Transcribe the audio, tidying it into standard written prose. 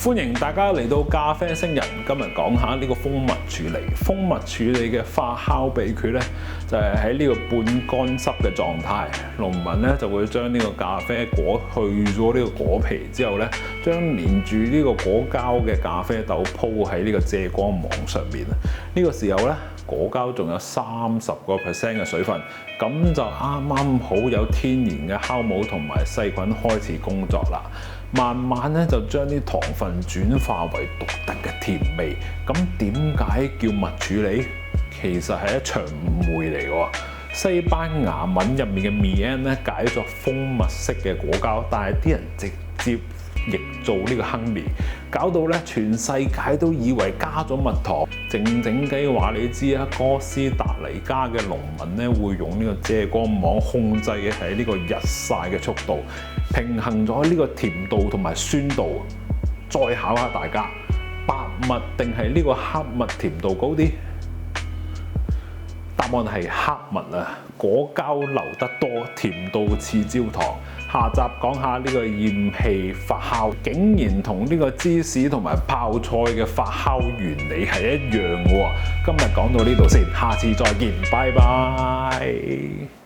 歡迎大家嚟到咖啡星人，今日講下呢個蜂蜜處理。蜂蜜處理嘅發酵秘訣咧，就係喺呢個半乾濕嘅狀態。農民咧就會將呢個咖啡果去咗呢個果皮之後咧，將連住呢個果膠嘅咖啡豆鋪喺呢個遮光網上面。呢個時候咧，果膠仲有30% 嘅水分，咁就啱啱好有天然嘅酵母同埋細菌開始工作啦。慢慢咧就將啲糖分轉化為獨特嘅甜味。咁點解叫蜜處理？其實係一場誤會嚟嘅。西班牙文入面嘅 miel 咧解作蜂蜜式嘅果膠，但係啲人直接譯做呢個 honey，搞到咧全世界都以為加咗蜜糖。靜雞話你知啊，哥斯達黎加嘅農民咧會用呢個遮光網控制嘅係呢個日曬嘅速度，平衡咗呢個甜度同埋酸度。再考下大家，白蜜定係呢個黑蜜甜度高啲？答案係黑蜜啊！果膠流得多，甜度似焦糖。下集講下呢個厭氣發酵，竟然同呢個芝士同埋泡菜嘅發酵原理係一樣嘅喎。今日講到呢度先，下次再見，拜拜。